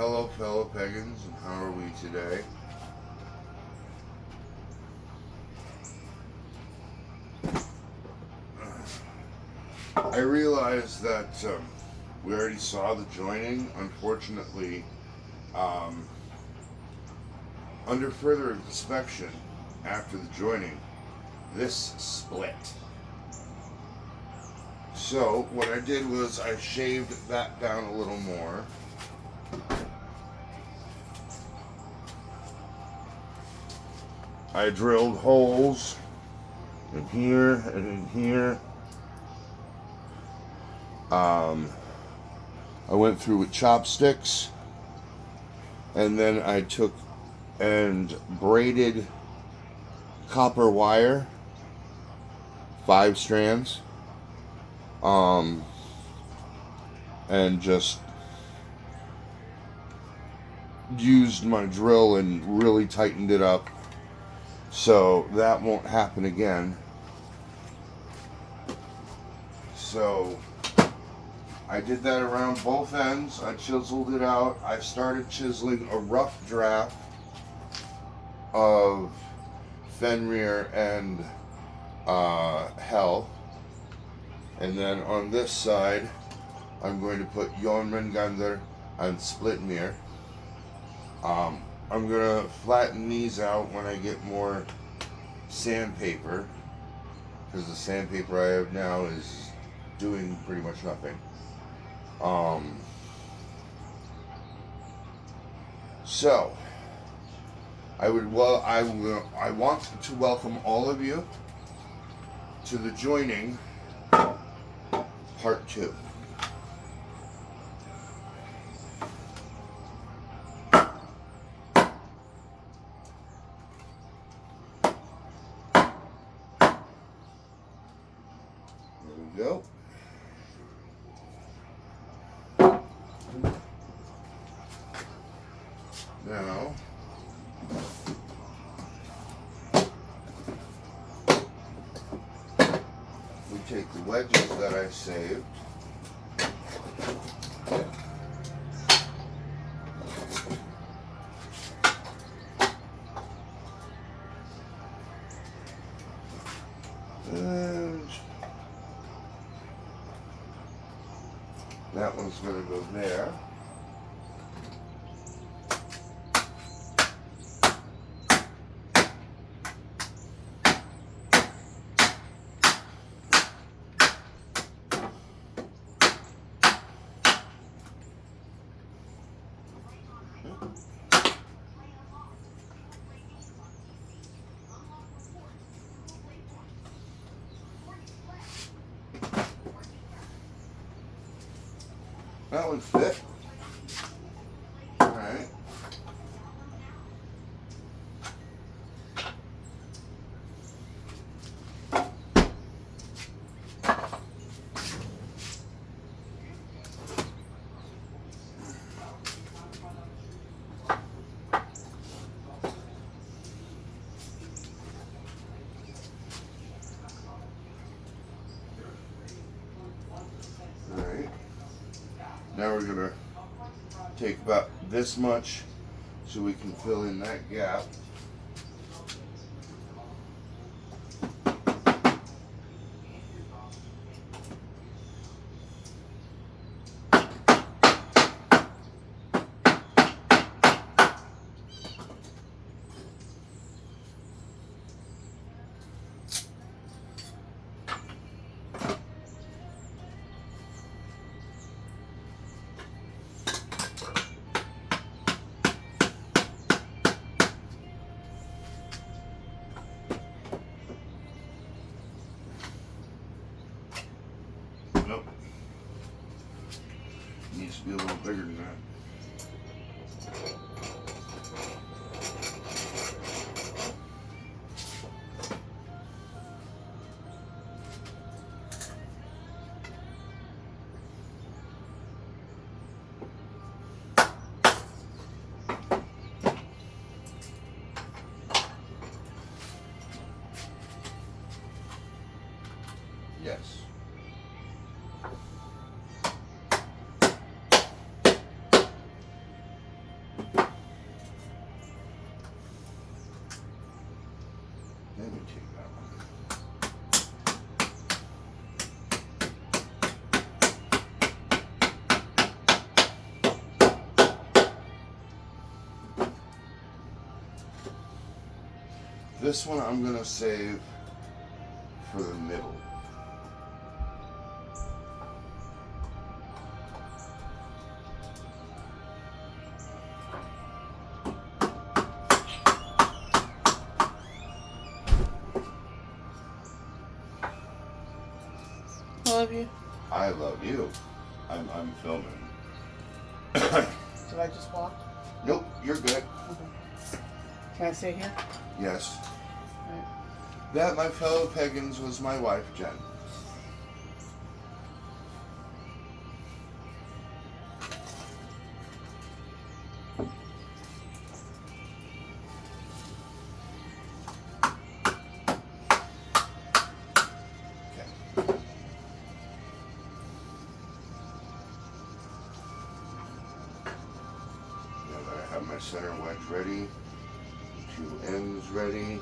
Hello, fellow pagans, and how are we today? I realize that we already saw the joining. Unfortunately, um, under further inspection after the joining, this split. So, what I did was I shaved that down a little more. I drilled holes in here and in here. I went through with chopsticks, and then I took and braided copper wire, 5 strands, and just used my drill and really tightened it up so that won't happen again. So I did that around both ends. I chiseled it out. I started chiseling a rough draft of Fenrir and Hel. And then on this side, I'm going to put Jormungandr and Splitmere. I'm going to flatten these out when I get more sandpaper, because the sandpaper I have now is doing pretty much nothing. So I want to welcome all of you to the joining part 2. There we go. Now, we take the wedges that I saved, and that one's going to go there. That one fit. Alright. Alright. Now we're going to take about this much so we can fill in that gap. Nope. Needs to be a little bigger than that. Yes. Let me take that one. This one I'm gonna save for the middle. I love you. I love you. I'm filming. Did I just walk? Nope, you're good. Okay. Can I stay here? Yes. Alright. That, my fellow pagans, was my wife, Jen. My center wedge ready, two ends ready.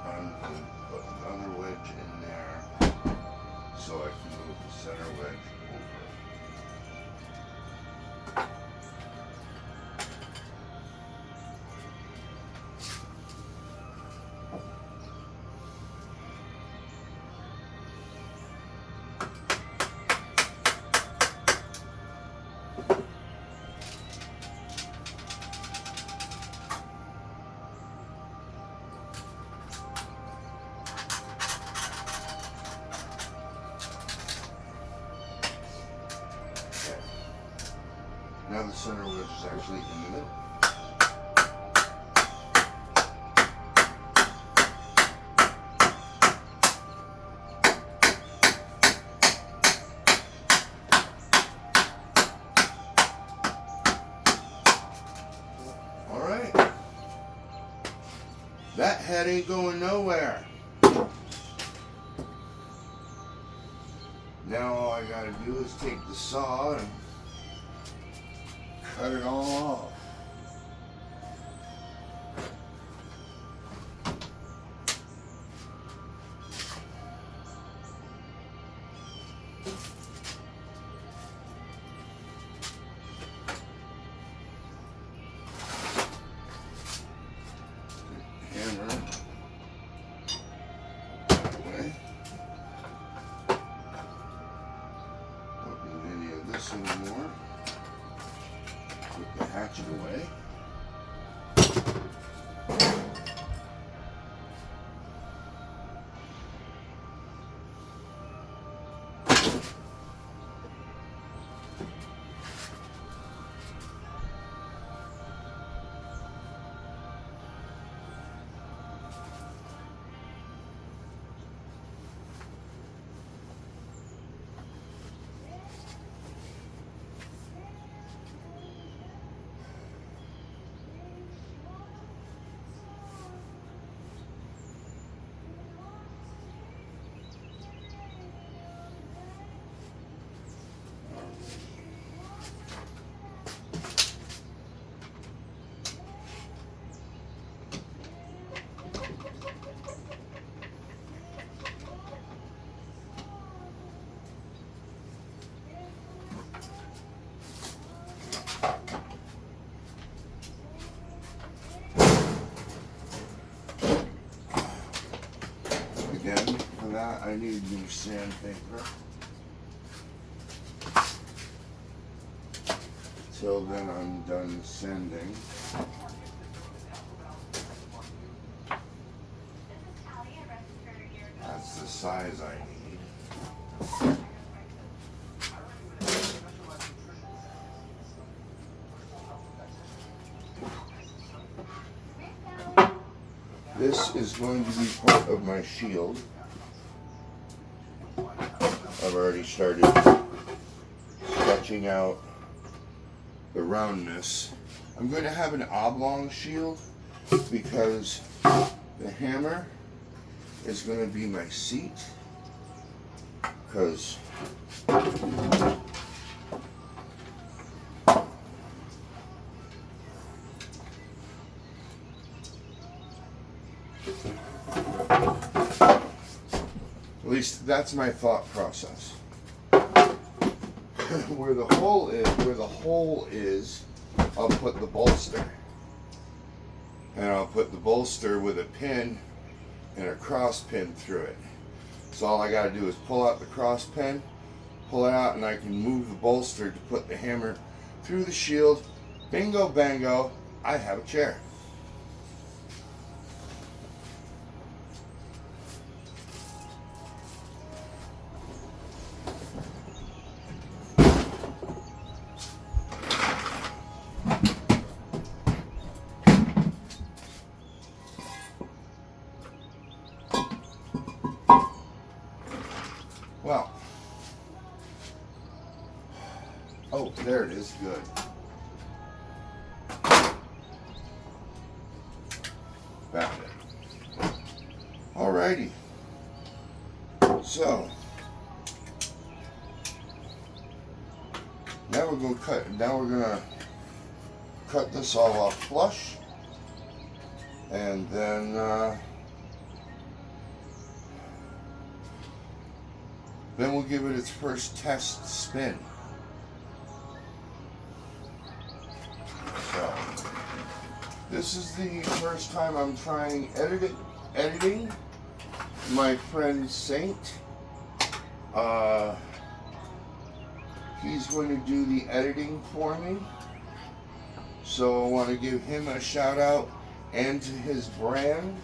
I'm going to put another wedge in there so I can move the center wedge over. Now the center wedge is actually in the middle. Alright. That head ain't going nowhere. Now all I gotta do is take the saw and cut it all off. Hammer. That way. Don't need any of this anymore. Put the hatchet away. Again, for that I need new sandpaper. Till then I'm done sanding. That's the size I need. This is going to be part of my shield. I've already started sketching out the roundness. I'm going to have an oblong shield because the hammer is going to be my seat. because at least that's my thought process. Where the hole is, I'll put the bolster. And I'll put the bolster with a pin and a cross pin through it. So all I gotta do is pull out the cross pin, pull it out, and I can move the bolster to put the hammer through the shield. Bingo bango, I have a chair. Well, oh, there it is, good. Found it. Alrighty. So, now we're gonna cut this all off flush, and then we'll give it its first test spin. So, this is the first time I'm trying editing. My friend Saint, he's going to do the editing for me. So I want to give him a shout out and to his brand.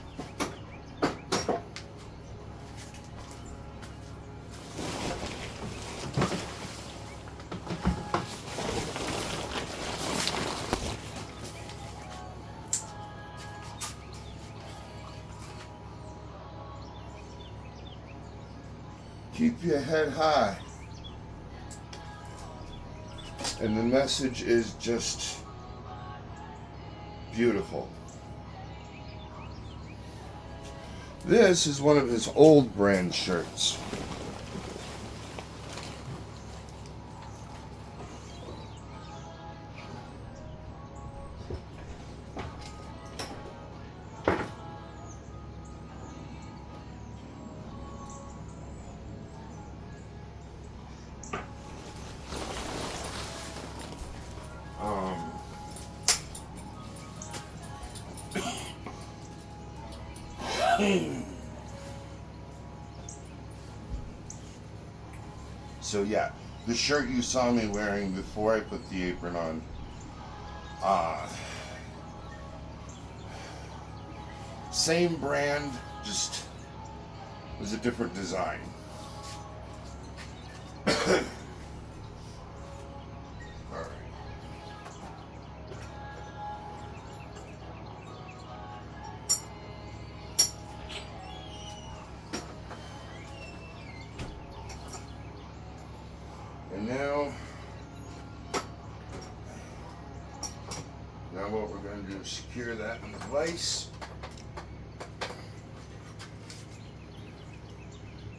Keep your head high. And the message is just beautiful. This is one of his old brand shirts. So yeah, the shirt you saw me wearing before I put the apron on, same brand, just was a different design. Alright. And now what we're going to do is secure that in the vise.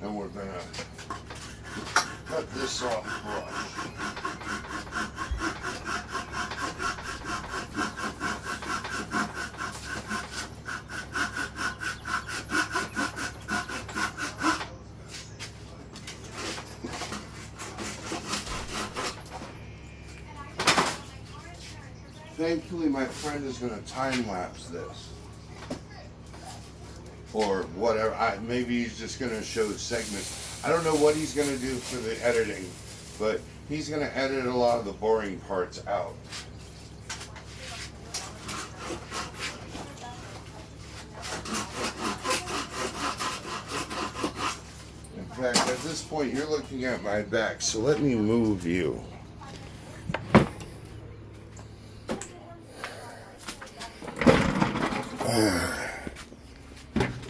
And we're going to cut this off flush. Thankfully, my friend is going to time lapse this, or whatever. Maybe he's just going to show segments. I don't know what he's going to do for the editing, but he's going to edit a lot of the boring parts out. In fact, at this point, you're looking at my back, so let me move you.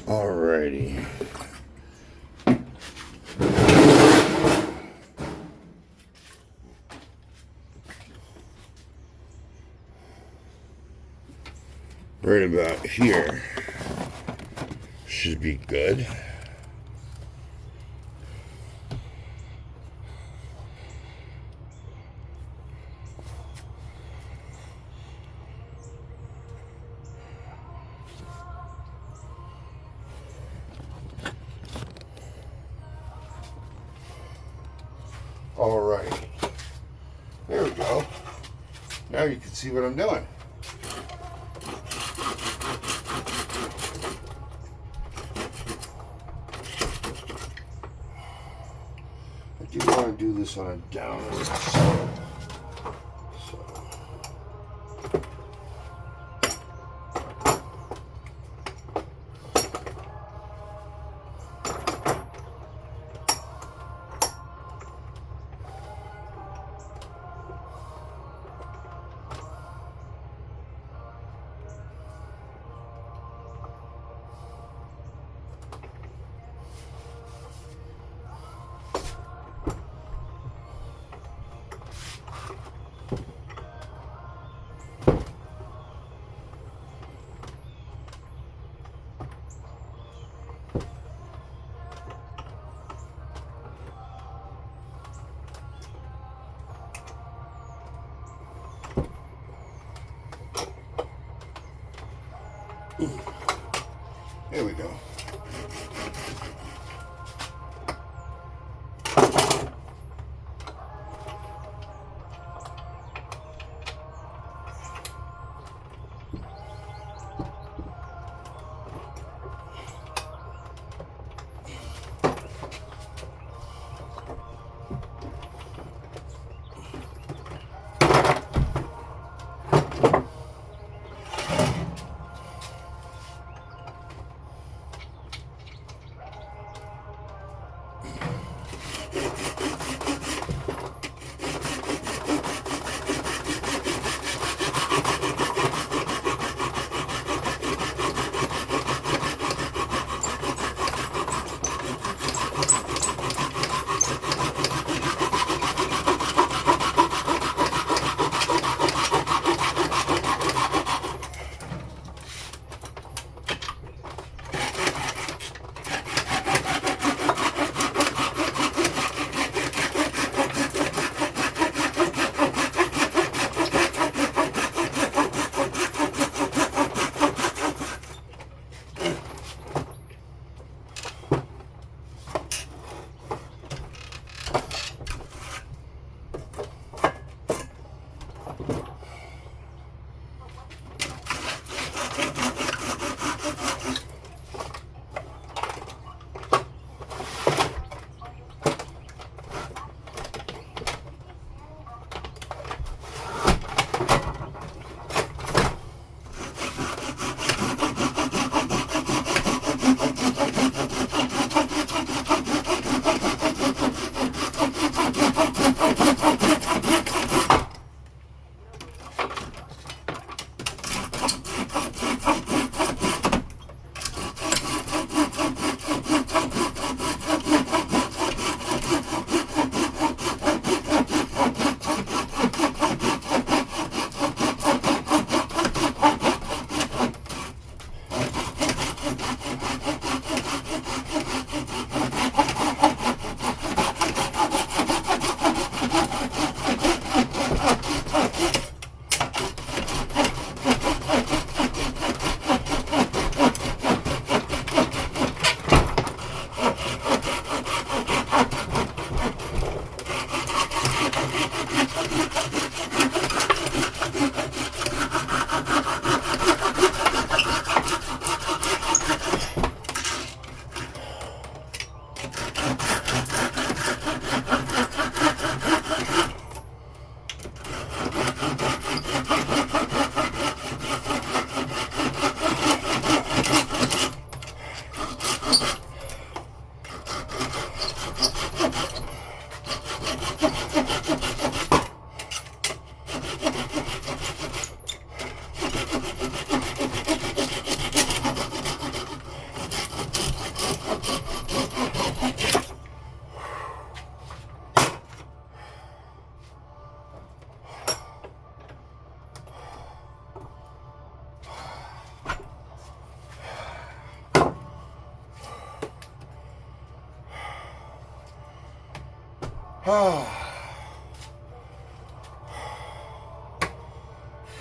Alrighty. Right about here should be good. All right. There we go. Now you can see what I'm doing. I do want to do this on a downward slope. There we go.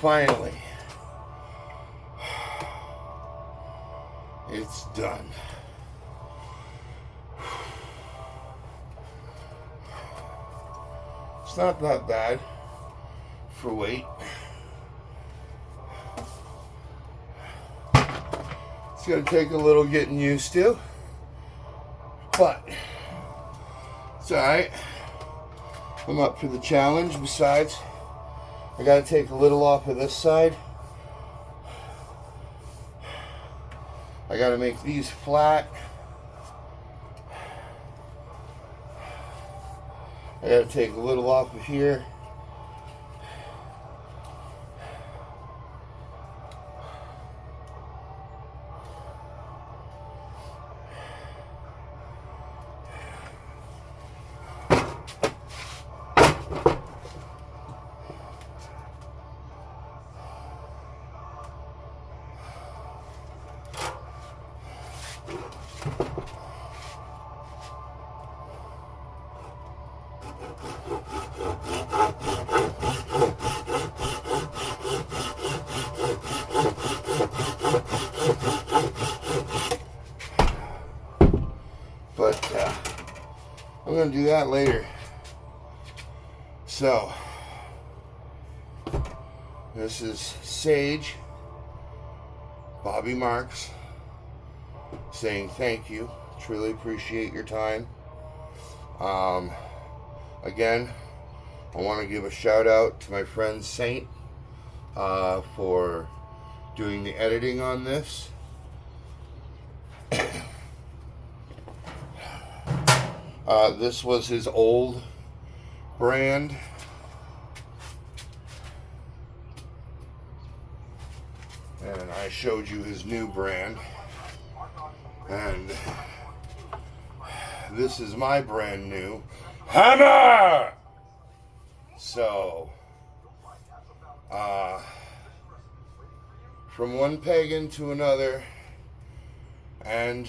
Finally, it's done. not that bad for weight. It's gonna take a little getting used to, but it's alright. I'm up for the challenge. Besides, I gotta take a little off of this side. I gotta make these flat. I gotta take a little off of here. But I'm gonna do that later. So this is Sage, Bobby Marks, saying thank you. Truly appreciate your time. Again, I want to give a shout out to my friend Saint for doing the editing on this. This was his old brand. And I showed you his new brand. And this is my brand new hammer! So, from one pagan to another, and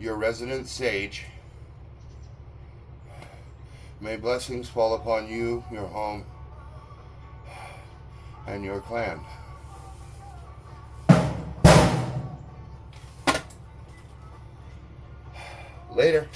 your resident sage, may blessings fall upon you, your home, and your clan. Later.